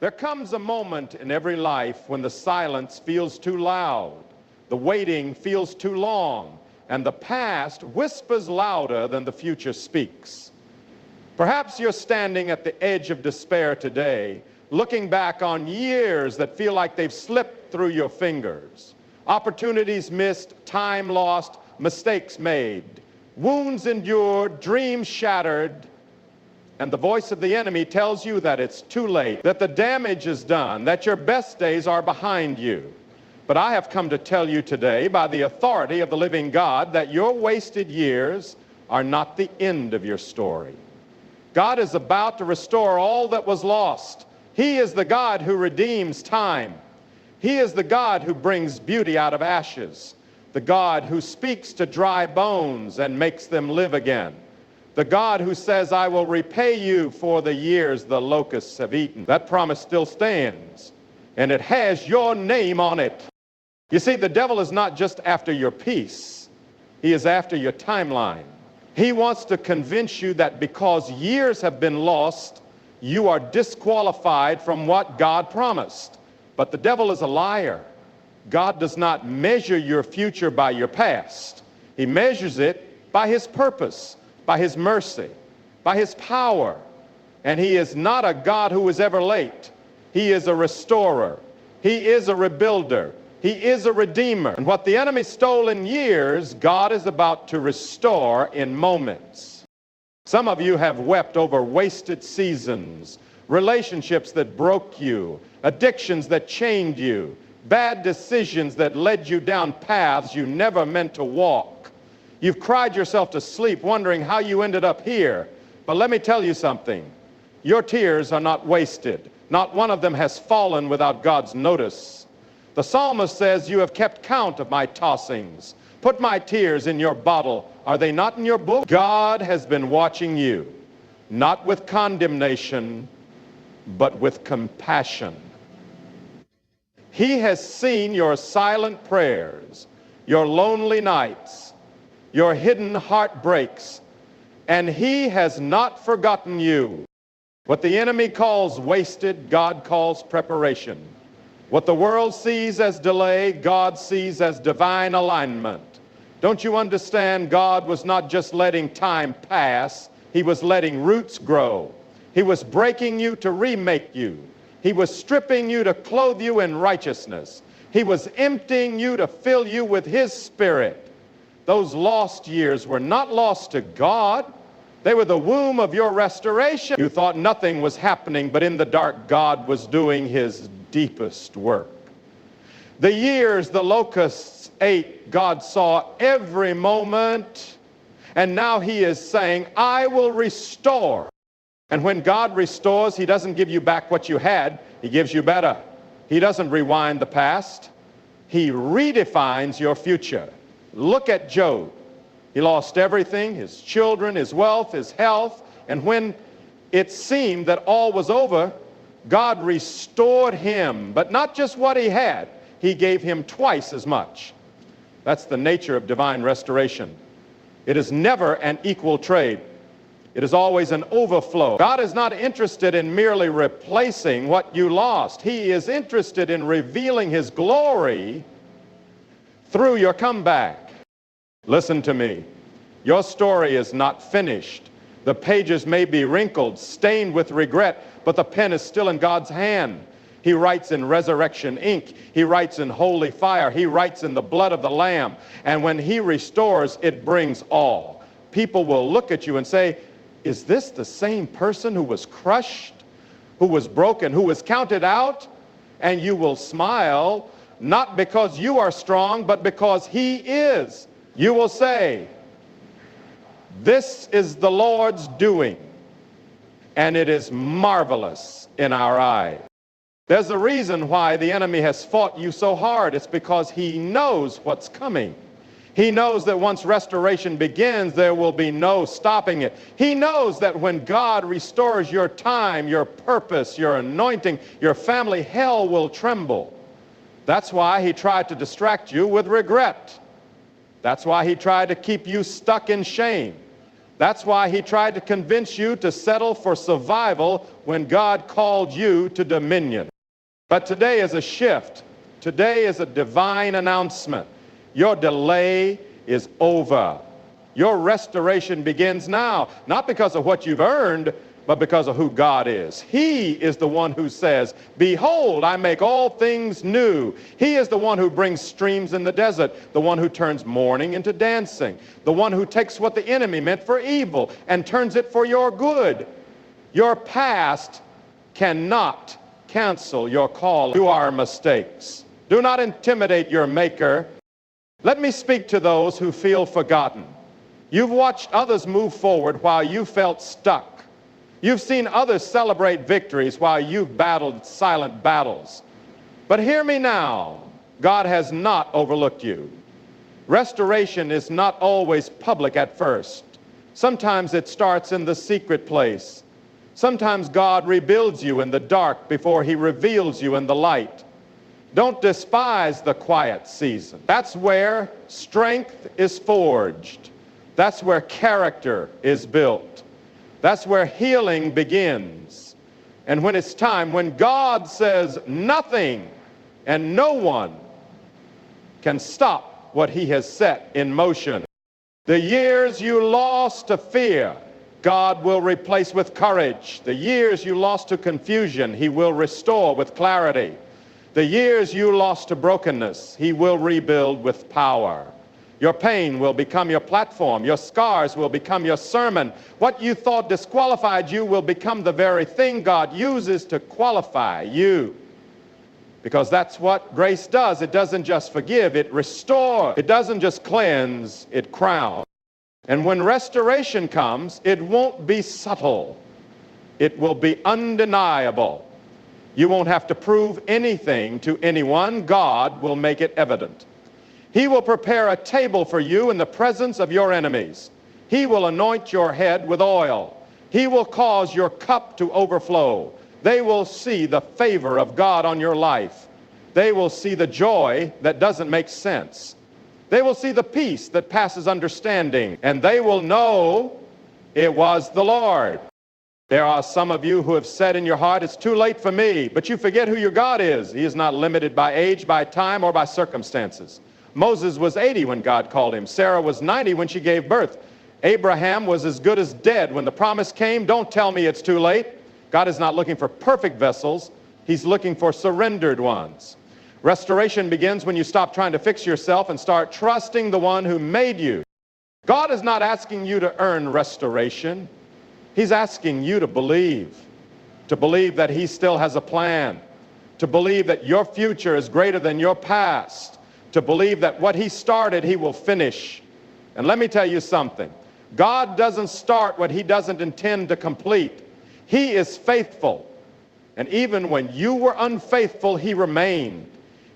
There comes a moment in every life when the silence feels too loud, the waiting feels too long, and the past whispers louder than the future speaks. Perhaps you're standing at the edge of despair today, looking back on years that feel like they've slipped through your fingers. Opportunities missed, time lost, mistakes made, wounds endured, dreams shattered, and the voice of the enemy tells you that it's too late, that the damage is done, that your best days are behind you. But I have come to tell you today, by the authority of the living God, that your wasted years are not the end of your story. God is about to restore all that was lost. He is the God who redeems time. He is the God who brings beauty out of ashes, the God who speaks to dry bones and makes them live again, the God who says, I will repay you for the years the locusts have eaten. That promise still stands, and it has your name on it. You see, the devil is not just after your peace. He is after your timeline. He wants to convince you that because years have been lost, you are disqualified from what God promised. But the devil is a liar. God does not measure your future by your past. He measures it by his purpose, by his mercy, by his power. And he is not a God who is ever late. He is a restorer. He is a rebuilder. He is a redeemer. And what the enemy stole in years, God is about to restore in moments. Some of you have wept over wasted seasons, relationships that broke you, addictions that chained you, bad decisions that led you down paths you never meant to walk. You've cried yourself to sleep wondering how you ended up here. But let me tell you something. Your tears are not wasted. Not one of them has fallen without God's notice. The psalmist says, you have kept count of my tossings. Put my tears in your bottle. Are they not in your book? God has been watching you, not with condemnation, but with compassion. He has seen your silent prayers, your lonely nights, your hidden heartbreaks, and he has not forgotten you. What the enemy calls wasted, God calls preparation. What the world sees as delay, God sees as divine alignment. Don't you understand? God was not just letting time pass, he was letting roots grow. He was breaking you to remake you. He was stripping you to clothe you in righteousness. He was emptying you to fill you with his Spirit. Those lost years were not lost to God. They were the womb of your restoration. You thought nothing was happening, but in the dark, God was doing his deepest work. The years the locusts ate, God saw every moment, and now he is saying, I will restore. And when God restores, he doesn't give you back what you had, he gives you better. He doesn't rewind the past, he redefines your future. Look at Job. He lost everything, his children, his wealth, his health, and when it seemed that all was over, God restored him, but not just what he had, he gave him twice as much. That's the nature of divine restoration. It is never an equal trade. It is always an overflow. God is not interested in merely replacing what you lost. He is interested in revealing his glory through your comeback. Listen to me. Your story is not finished. The pages may be wrinkled, stained with regret, but the pen is still in God's hand. He writes in resurrection ink. He writes in holy fire. He writes in the blood of the Lamb. And when he restores, it brings all. People will look at you and say, is this the same person who was crushed, who was broken, who was counted out? And you will smile, not because you are strong, but because he is. You will say, this is the Lord's doing, and it is marvelous in our eyes. There's a reason why the enemy has fought you so hard. It's because he knows what's coming. He knows that once restoration begins, there will be no stopping it. He knows that when God restores your time, your purpose, your anointing, your family, hell will tremble. That's why he tried to distract you with regret. That's why he tried to keep you stuck in shame. That's why he tried to convince you to settle for survival when God called you to dominion. But today is a shift. Today is a divine announcement. Your delay is over. Your restoration begins now, not because of what you've earned, but because of who God is. He is the one who says, "Behold, I make all things new." He is the one who brings streams in the desert, the one who turns mourning into dancing, the one who takes what the enemy meant for evil and turns it for your good. Your past cannot cancel your call to our mistakes. Do not intimidate your Maker. Let me speak to those who feel forgotten. You've watched others move forward while you felt stuck. You've seen others celebrate victories while you've battled silent battles. But hear me now, God has not overlooked you. Restoration is not always public at first. Sometimes it starts in the secret place. Sometimes God rebuilds you in the dark before he reveals you in the light. Don't despise the quiet season. That's where strength is forged. That's where character is built. That's where healing begins. And when it's time, when God says nothing and no one can stop what he has set in motion. The years you lost to fear, God will replace with courage. The years you lost to confusion, he will restore with clarity. The years you lost to brokenness, he will rebuild with power. Your pain will become your platform. Your scars will become your sermon. What you thought disqualified you will become the very thing God uses to qualify you. Because that's what grace does. It doesn't just forgive, it restores. It doesn't just cleanse, it crowns. And when restoration comes, it won't be subtle. It will be undeniable. You won't have to prove anything to anyone. God will make it evident. He will prepare a table for you in the presence of your enemies. He will anoint your head with oil. He will cause your cup to overflow. They will see the favor of God on your life. They will see the joy that doesn't make sense. They will see the peace that passes understanding. And they will know it was the Lord. There are some of you who have said in your heart, "It's too late for me," but you forget who your God is. He is not limited by age, by time, or by circumstances. Moses was 80 when God called him. Sarah was 90 when she gave birth. Abraham was as good as dead when the promise came. Don't tell me it's too late. God is not looking for perfect vessels. He's looking for surrendered ones. Restoration begins when you stop trying to fix yourself and start trusting the one who made you. God is not asking you to earn restoration. He's asking you to believe that he still has a plan, to believe that your future is greater than your past, to believe that what he started, he will finish. And let me tell you something. God doesn't start what he doesn't intend to complete. He is faithful. And even when you were unfaithful, he remained.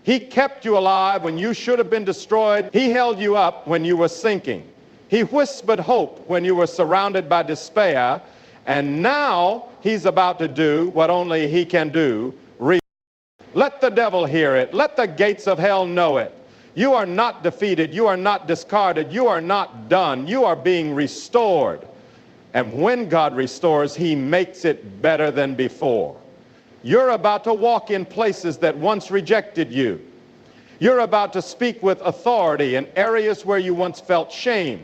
He kept you alive when you should have been destroyed. He held you up when you were sinking. He whispered hope when you were surrounded by despair. And now he's about to do what only he can do. Let the devil hear it. Let the gates of hell know it. You are not defeated. You are not discarded. You are not done. You are being restored. And when God restores, he makes it better than before. You're about to walk in places that once rejected you. You're about to speak with authority in areas where you once felt shame.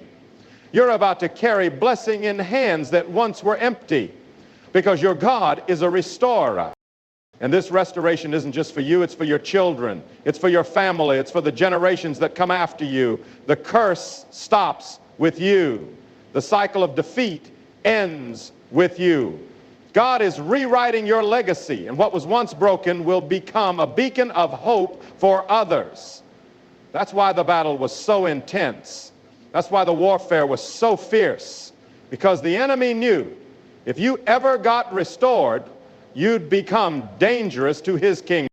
You're about to carry blessing in hands that once were empty, because your God is a restorer. And this restoration isn't just for you, it's for your children. It's for your family. It's for the generations that come after you. The curse stops with you. The cycle of defeat ends with you. God is rewriting your legacy, and what was once broken will become a beacon of hope for others. That's why the battle was so intense. That's why the warfare was so fierce, because the enemy knew if you ever got restored, you'd become dangerous to his kingdom.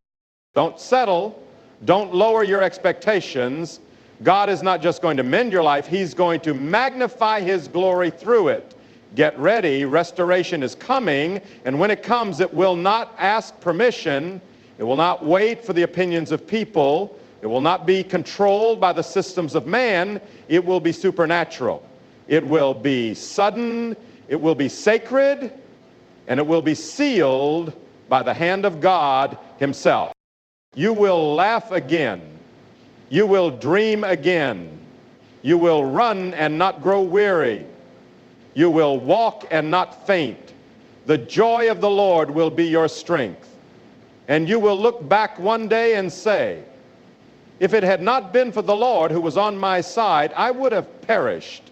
Don't settle. Don't lower your expectations. God is not just going to mend your life, he's going to magnify his glory through it. Get ready. Restoration is coming, and when it comes, it will not ask permission. It will not wait for the opinions of people. It will not be controlled by the systems of man. It will be supernatural. It will be sudden, it will be sacred, and it will be sealed by the hand of God himself. You will laugh again. You will dream again. You will run and not grow weary. You will walk and not faint. The joy of the Lord will be your strength. And you will look back one day and say, if it had not been for the Lord who was on my side, I would have perished.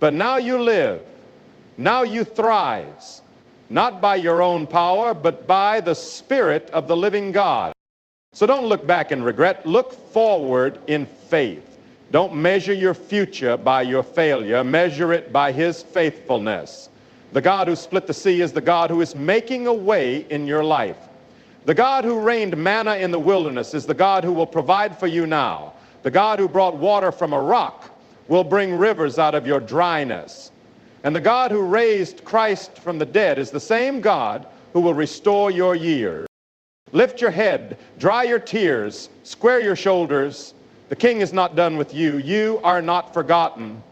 But now you live. Now you thrive. Not by your own power, but by the Spirit of the living God. So don't look back in regret. Look forward in faith. Don't measure your future by your failure. Measure it by his faithfulness. The God who split the sea is the God who is making a way in your life. The God who rained manna in the wilderness is the God who will provide for you now. The God who brought water from a rock will bring rivers out of your dryness. And the God who raised Christ from the dead is the same God who will restore your years. Lift your head, dry your tears, square your shoulders. The King is not done with you. You are not forgotten.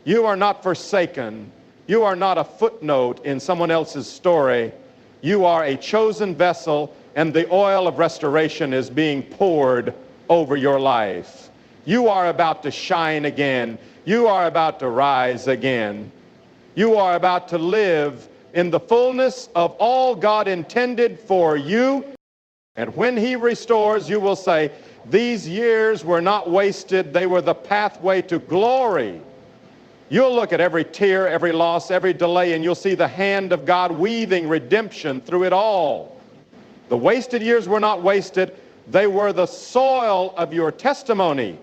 You are not forsaken. You are not a footnote in someone else's story. You are a chosen vessel, and the oil of restoration is being poured over your life. You are about to shine again. You are about to rise again. You are about to live in the fullness of all God intended for you. And when he restores, you will say, these years were not wasted. They were the pathway to glory. You'll look at every tear, every loss, every delay, and you'll see the hand of God weaving redemption through it all. The wasted years were not wasted. They were the soil of your testimony.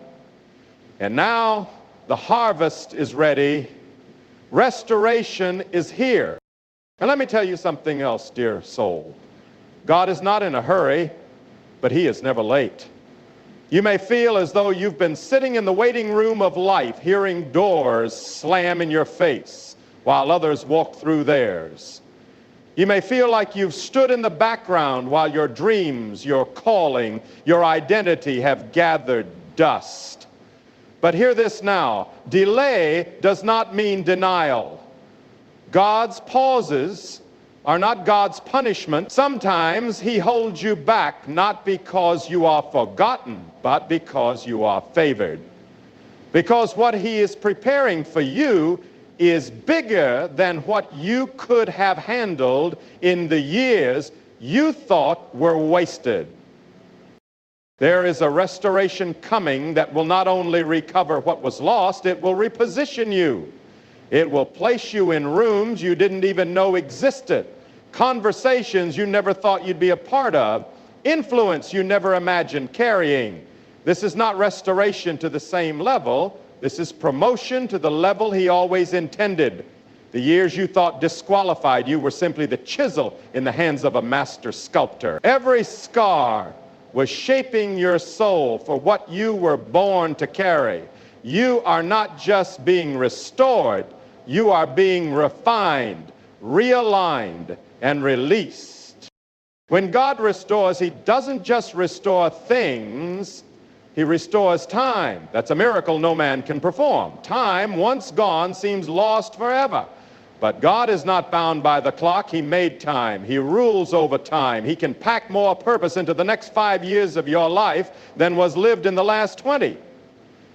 And now the harvest is ready. Restoration is here. And let me tell you something else, dear soul. God is not in a hurry, but he is never late. You may feel as though you've been sitting in the waiting room of life, hearing doors slam in your face while others walk through theirs. You may feel like you've stood in the background while your dreams, your calling, your identity have gathered dust. But hear this now. Delay does not mean denial. God's pauses are not God's punishment. Sometimes he holds you back, not because you are forgotten, but because you are favored. Because what he is preparing for you is bigger than what you could have handled in the years you thought were wasted. There is a restoration coming that will not only recover what was lost, it will reposition you. It will place you in rooms you didn't even know existed, conversations you never thought you'd be a part of, influence you never imagined carrying. This is not restoration to the same level. This is promotion to the level he always intended. The years you thought disqualified you were simply the chisel in the hands of a master sculptor. Every scar was shaping your soul for what you were born to carry. You are not just being restored, you are being refined, realigned, and released. When God restores, he doesn't just restore things, he restores time. That's a miracle no man can perform. Time, once gone, seems lost forever. But God is not bound by the clock. He made time. He rules over time. He can pack more purpose into the next 5 years of your life than was lived in the last 20.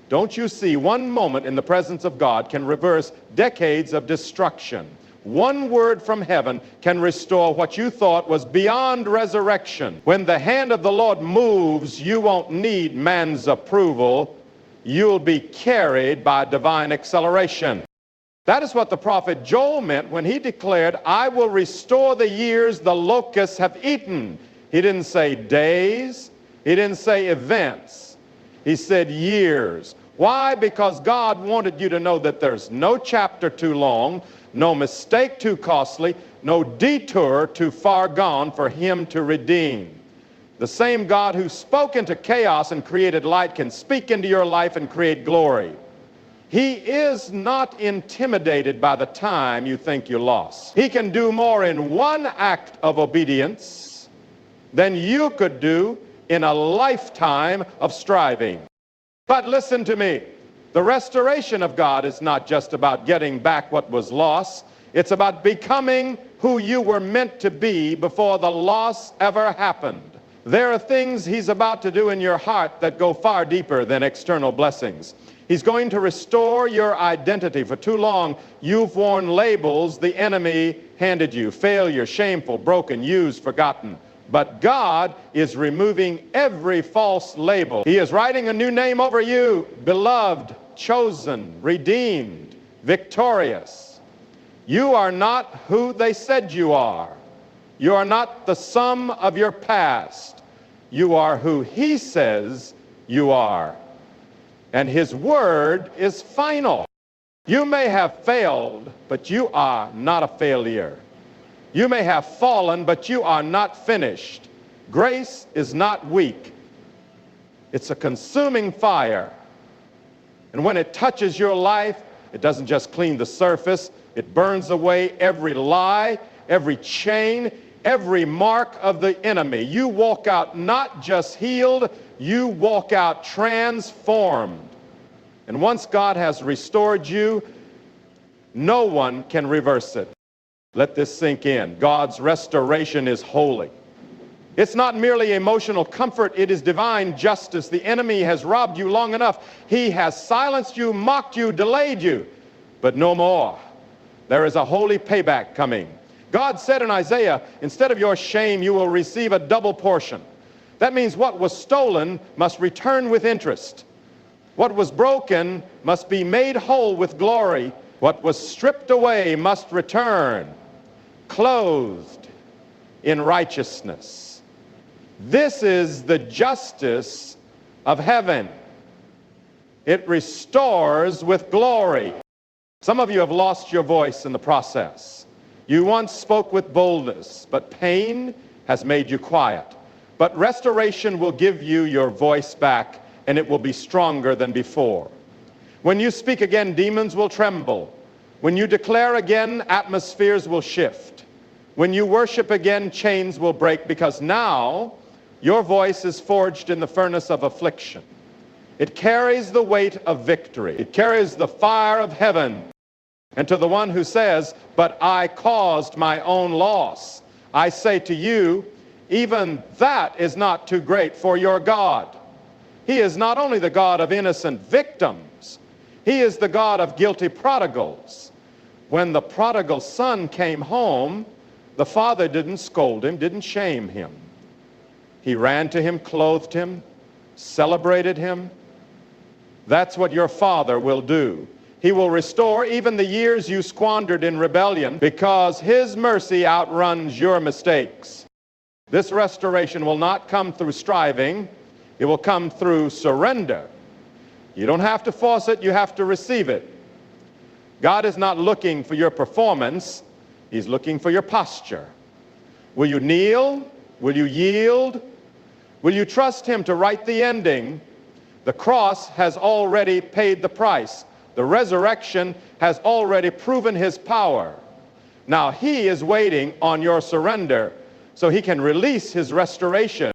Don't you see, one moment in the presence of God can reverse decades of destruction. One word from heaven can restore what you thought was beyond resurrection. When the hand of the Lord moves, you won't need man's approval. You'll be carried by divine acceleration. That is what the prophet Joel meant when he declared, I will restore the years the locusts have eaten. He didn't say days. He didn't say events. He said years. Why? Because God wanted you to know that there's no chapter too long, no mistake too costly, no detour too far gone for him to redeem. The same God who spoke into chaos and created light can speak into your life and create glory. He is not intimidated by the time you think you lost. He can do more in one act of obedience than you could do in a lifetime of striving. But listen to me. The restoration of God is not just about getting back what was lost. It's about becoming who you were meant to be before the loss ever happened. There are things he's about to do in your heart that go far deeper than external blessings. He's going to restore your identity. For too long, you've worn labels the enemy handed you: failure, shameful, broken, used, forgotten. But God is removing every false label. He is writing a new name over you: beloved, chosen, redeemed, victorious. You are not who they said you are. You are not the sum of your past. You are who he says you are. And his word is final. You may have failed, but you are not a failure. You may have fallen, but you are not finished. Grace is not weak. It's a consuming fire. And when it touches your life, it doesn't just clean the surface. It burns away every lie, every chain, every mark of the enemy. You walk out not just healed, you walk out transformed. And once God has restored you, no one can reverse it. Let this sink in. God's restoration is holy. It's not merely emotional comfort, it is divine justice. The enemy has robbed you long enough. He has silenced you, mocked you, delayed you, but no more. There is a holy payback coming. God said in Isaiah, instead of your shame, you will receive a double portion. That means what was stolen must return with interest. What was broken must be made whole with glory. What was stripped away must return, clothed in righteousness. This is the justice of heaven. It restores with glory. Some of you have lost your voice in the process. You once spoke with boldness, but pain has made you quiet. But restoration will give you your voice back, and it will be stronger than before. When you speak again, demons will tremble. When you declare again, atmospheres will shift. When you worship again, chains will break, because now your voice is forged in the furnace of affliction. It carries the weight of victory. It carries the fire of heaven. And to the one who says, but I caused my own loss, I say to you, even that is not too great for your God. He is not only the God of innocent victims, he is the God of guilty prodigals. When the prodigal son came home, the father didn't scold him, didn't shame him. He ran to him, clothed him, celebrated him. That's what your Father will do. He will restore even the years you squandered in rebellion, because his mercy outruns your mistakes. This restoration will not come through striving. It will come through surrender. You don't have to force it, you have to receive it. God is not looking for your performance, he's looking for your posture. Will you kneel? Will you yield? Will you trust him to write the ending? The cross has already paid the price. The resurrection has already proven his power. Now he is waiting on your surrender so he can release his restoration.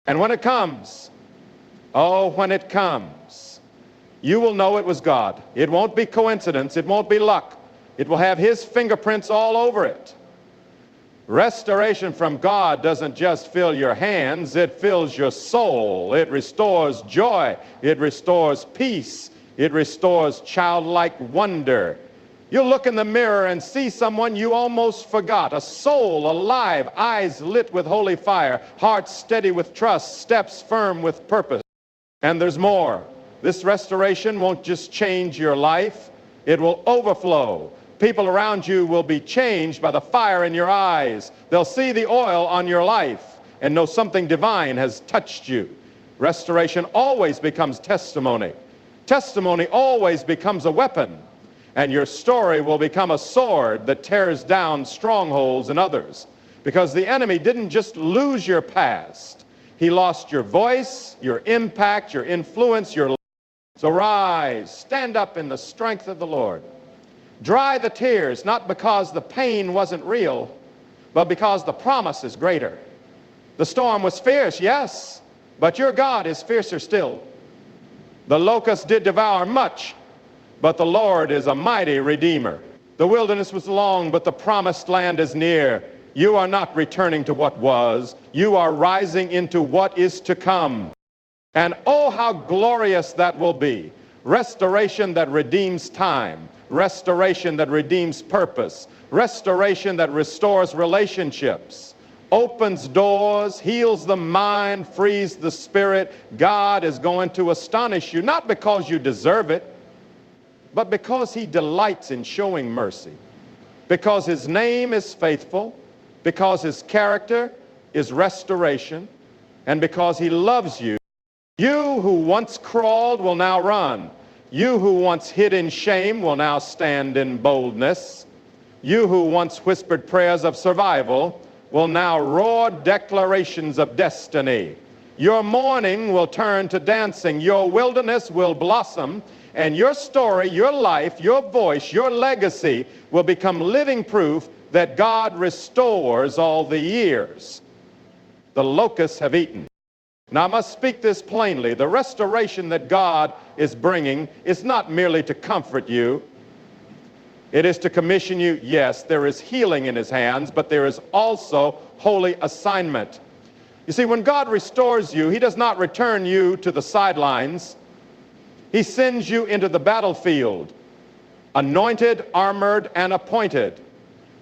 And when it comes, oh, when it comes, you will know it was God. It won't be coincidence. It won't be luck. It will have his fingerprints all over it. Restoration from God doesn't just fill your hands, it fills your soul. It restores joy. It restores peace. It restores childlike wonder. You'll look in the mirror and see someone you almost forgot, a soul alive, eyes lit with holy fire, heart steady with trust, steps firm with purpose. And there's more. This restoration won't just change your life, it will overflow. People around you will be changed by the fire in your eyes. They'll see the oil on your life and know something divine has touched you. Restoration always becomes testimony. Testimony always becomes a weapon. And your story will become a sword that tears down strongholds in others. Because the enemy didn't just lose your past. He lost your voice, your impact, your influence, your life. So rise, stand up in the strength of the Lord. Dry the tears, not because the pain wasn't real, but because the promise is greater. The storm was fierce, yes, but your God is fiercer still. The locusts did devour much, but the Lord is a mighty redeemer. The wilderness was long, but the promised land is near. You are not returning to what was. You are rising into what is to come. And oh, how glorious that will be. Restoration that redeems time. Restoration that redeems purpose. Restoration that restores relationships. Opens doors, heals the mind, frees the spirit. God is going to astonish you, not because you deserve it, but because he delights in showing mercy. Because his name is faithful, because his character is restoration, and because he loves you. You who once crawled will now run. You who once hid in shame will now stand in boldness. You who once whispered prayers of survival will now roar declarations of destiny. Your mourning will turn to dancing. Your wilderness will blossom. And your story, your life, your voice, your legacy will become living proof that God restores all the years the locusts have eaten. Now I must speak this plainly. The restoration that God is bringing is not merely to comfort you. It is to commission you. Yes, there is healing in his hands, but there is also holy assignment. You see, when God restores you, he does not return you to the sidelines. He sends you into the battlefield, anointed, armored, and appointed,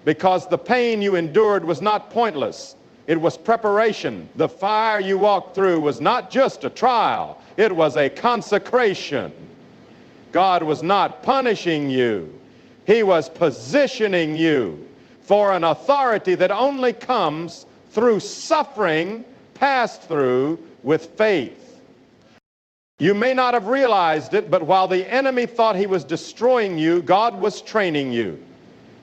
because the pain you endured was not pointless. It was preparation. The fire you walked through was not just a trial. It was a consecration. God was not punishing you. He was positioning you for an authority that only comes through suffering passed through with faith. You may not have realized it, but while the enemy thought he was destroying you, God was training you.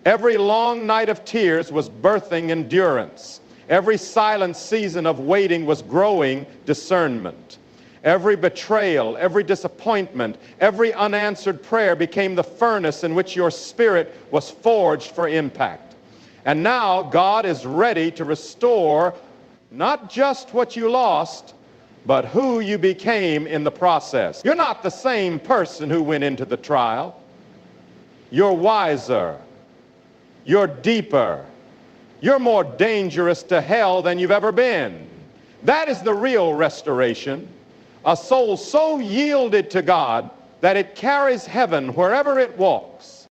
Every long night of tears was birthing endurance. Every silent season of waiting was growing discernment. Every betrayal, every disappointment, every unanswered prayer became the furnace in which your spirit was forged for impact. And now God is ready to restore not just what you lost, but who you became in the process. You're not the same person who went into the trial. You're wiser. You're deeper. You're more dangerous to hell than you've ever been. That is the real restoration. A soul so yielded to God that it carries heaven wherever it walks.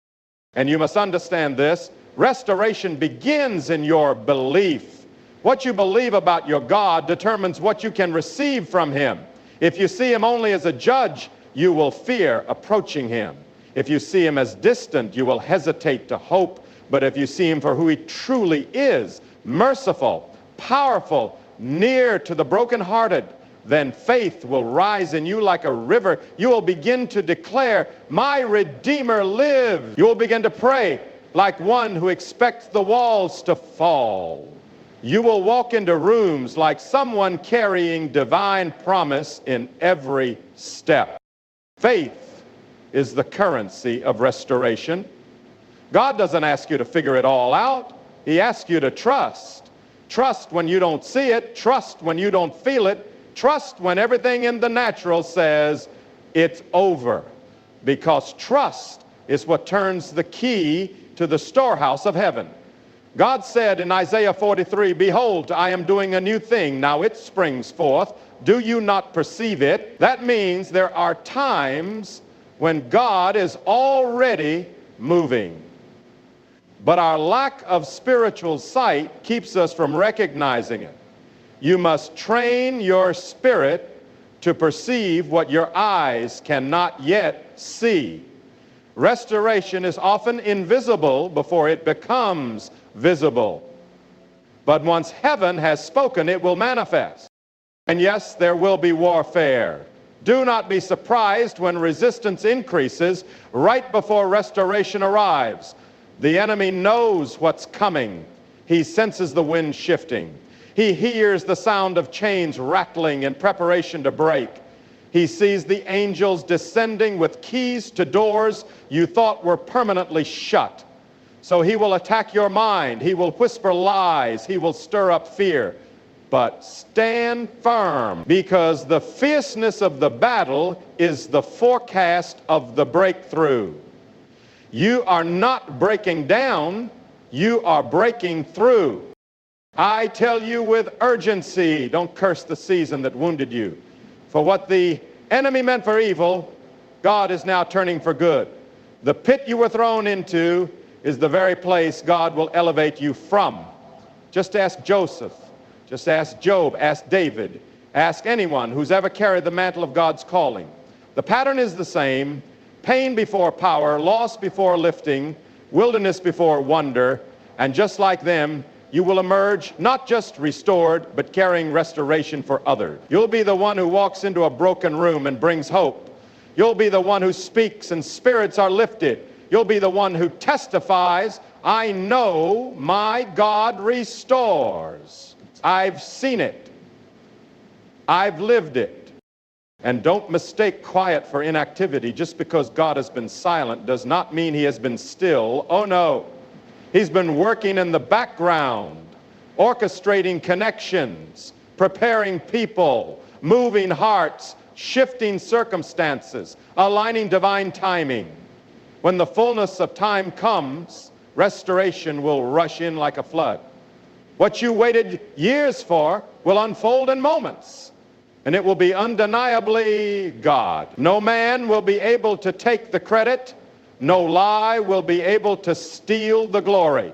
And you must understand this. Restoration begins in your belief. What you believe about your God determines what you can receive from him. If you see him only as a judge, you will fear approaching him. If you see him as distant, you will hesitate to hope. But if you see him for who he truly is, merciful, powerful, near to the brokenhearted, then faith will rise in you like a river. You will begin to declare, my Redeemer lives. You will begin to pray like one who expects the walls to fall. You will walk into rooms like someone carrying divine promise in every step. Faith is the currency of restoration. God doesn't ask you to figure it all out. He asks you to trust. Trust when you don't see it. Trust when you don't feel it. Trust when everything in the natural says it's over. Because trust is what turns the key to the storehouse of heaven. God said in Isaiah 43, behold, I am doing a new thing. Now it springs forth. Do you not perceive it? That means there are times when God is already moving. But our lack of spiritual sight keeps us from recognizing it. You must train your spirit to perceive what your eyes cannot yet see. Restoration is often invisible before it becomes visible. But once heaven has spoken, it will manifest. And yes, there will be warfare. Do not be surprised when resistance increases right before restoration arrives. The enemy knows what's coming. He senses the wind shifting. He hears the sound of chains rattling in preparation to break. He sees the angels descending with keys to doors you thought were permanently shut. So he will attack your mind. He will whisper lies. He will stir up fear. but stand firm, because the fierceness of the battle is the forecast of the breakthrough. You are not breaking down, you are breaking through. I tell you with urgency, don't curse the season that wounded you. For what the enemy meant for evil, God is now turning for good. The pit you were thrown into is the very place God will elevate you from. Just ask Joseph, just ask Job, ask David, ask anyone who's ever carried the mantle of God's calling. The pattern is the same: pain before power, loss before lifting, wilderness before wonder, and just like them, you will emerge not just restored, but carrying restoration for others. You'll be the one who walks into a broken room and brings hope. You'll be the one who speaks and spirits are lifted. You'll be the one who testifies, I know my God restores. I've seen it. I've lived it. And don't mistake quiet for inactivity. Just because God has been silent does not mean he has been still. Oh no. He's been working in the background, orchestrating connections, preparing people, moving hearts, shifting circumstances, aligning divine timing. When the fullness of time comes, restoration will rush in like a flood. What you waited years for will unfold in moments, and it will be undeniably God. No man will be able to take the credit. No lie will be able to steal the glory.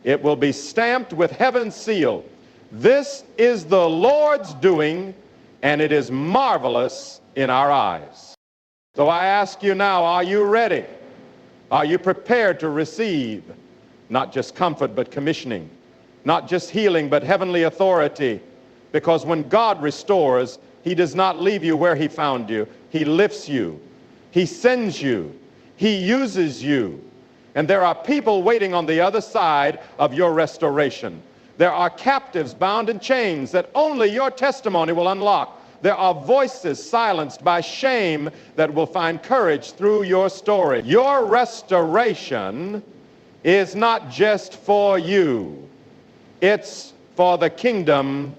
It will be stamped with heaven's seal. This is the Lord's doing, and it is marvelous in our eyes. So I ask you now, are you ready? Are you prepared to receive not just comfort but commissioning, not just healing but heavenly authority? Because when God restores, he does not leave you where he found you. He lifts you. He sends you. He uses you. And there are people waiting on the other side of your restoration. There are captives bound in chains that only your testimony will unlock. There are voices silenced by shame that will find courage through your story. Your restoration is not just for you. It's for the kingdom.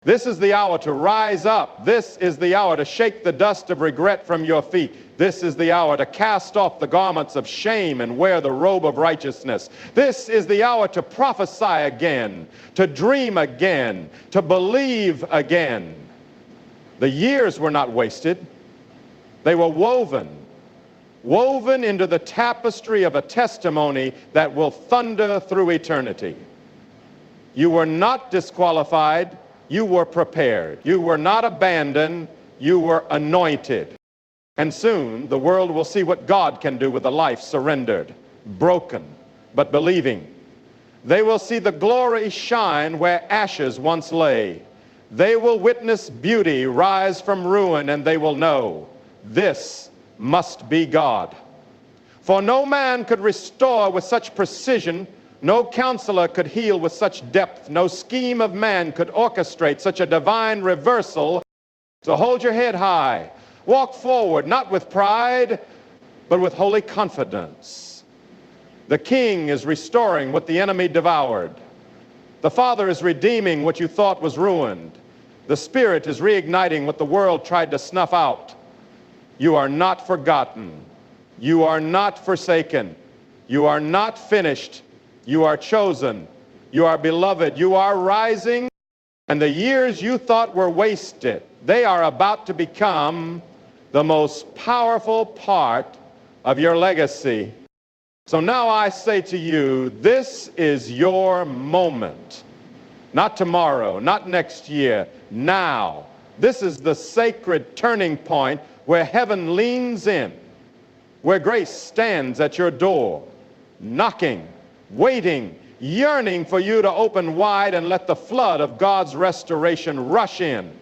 This is the hour to rise up. This is the hour to shake the dust of regret from your feet. This is the hour to cast off the garments of shame and wear the robe of righteousness. This is the hour to prophesy again, to dream again, to believe again. The years were not wasted. They were woven into the tapestry of a testimony that will thunder through eternity. You were not disqualified. You were prepared. You were not abandoned. You were anointed. And soon the world will see what God can do with a life surrendered, broken, but believing. They will see the glory shine where ashes once lay. They will witness beauty rise from ruin, and they will know this must be God. For no man could restore with such precision. No counselor could heal with such depth. No scheme of man could orchestrate such a divine reversal. So hold your head high. Walk forward, not with pride, but with holy confidence. The King is restoring what the enemy devoured. The Father is redeeming what you thought was ruined. The Spirit is reigniting what the world tried to snuff out. You are not forgotten. You are not forsaken. You are not finished. You are chosen. You are beloved. You are rising. And the years you thought were wasted, they are about to become the most powerful part of your legacy. So now I say to you, this is your moment. Not tomorrow, not next year, now. This is the sacred turning point where heaven leans in, where grace stands at your door, knocking, waiting, yearning for you to open wide and let the flood of God's restoration rush in.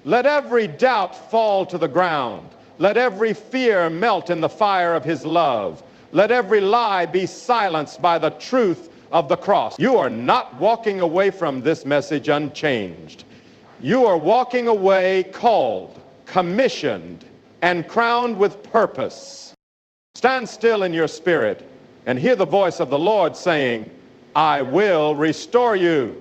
Let every doubt fall to the ground. Let every fear melt in the fire of his love. Let every lie be silenced by the truth of the cross. You are not walking away from this message unchanged. You are walking away called, commissioned, and crowned with purpose. Stand still in your spirit and hear the voice of the Lord saying, I will restore you.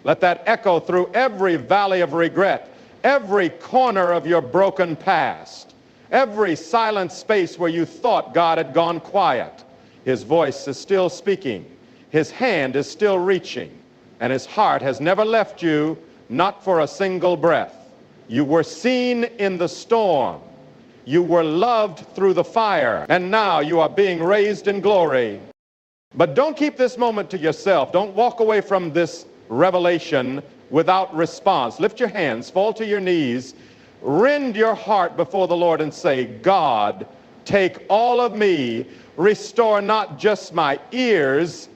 Let that echo through every valley of regret, every corner of your broken past, every silent space where you thought God had gone quiet. His voice is still speaking. His hand is still reaching. And his heart has never left you, not for a single breath. You were seen in the storm. You were loved through the fire. And now you are being raised in glory. But don't keep this moment to yourself. Don't walk away from this revelation without response. Lift your hands, fall to your knees, rend your heart before the Lord and say, God, take all of me. Restore not just my ears,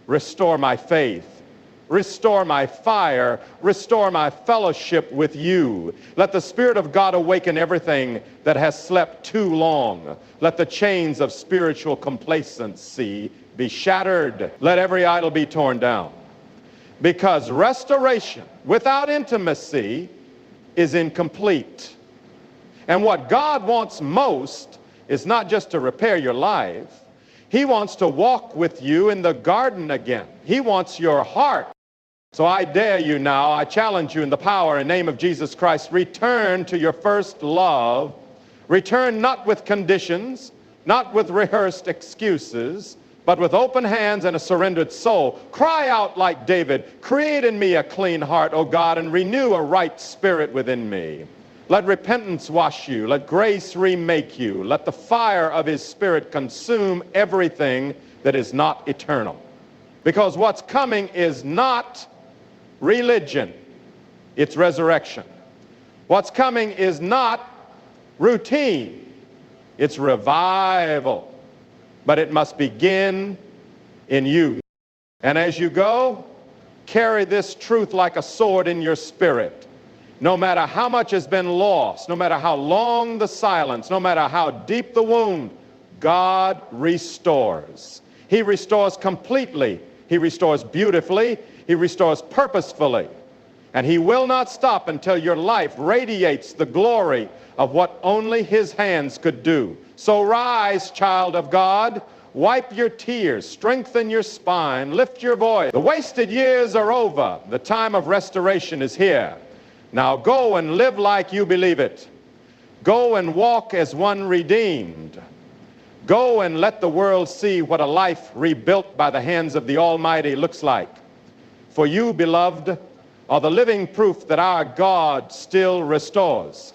restore my faith. Restore my fire. Restore my fellowship with you. Let the Spirit of God awaken everything that has slept too long. Let the chains of spiritual complacency be shattered. Let every idol be torn down. Because restoration without intimacy is incomplete. And what God wants most is not just to repair your life. He wants to walk with you in the garden again. He wants your heart. So I dare you now, I challenge you in the power and name of Jesus Christ, return to your first love. Return not with conditions, not with rehearsed excuses, but with open hands and a surrendered soul. Cry out like David, create in me a clean heart, O God, and renew a right spirit within me. Let repentance wash you. Let grace remake you. Let the fire of his Spirit consume everything that is not eternal. Because what's coming is not religion, it's resurrection. What's coming is not routine, it's revival. But it must begin in you. And as you go, carry this truth like a sword in your spirit. No matter how much has been lost, no matter how long the silence, no matter how deep the wound, God restores. He restores completely. He restores beautifully. He restores purposefully. And he will not stop until your life radiates the glory of what only his hands could do. So rise, child of God. Wipe your tears. Strengthen your spine. Lift your voice. The wasted years are over. The time of restoration is here. Now go and live like you believe it. Go and walk as one redeemed. Go and let the world see what a life rebuilt by the hands of the Almighty looks like. For you, beloved, are the living proof that our God still restores.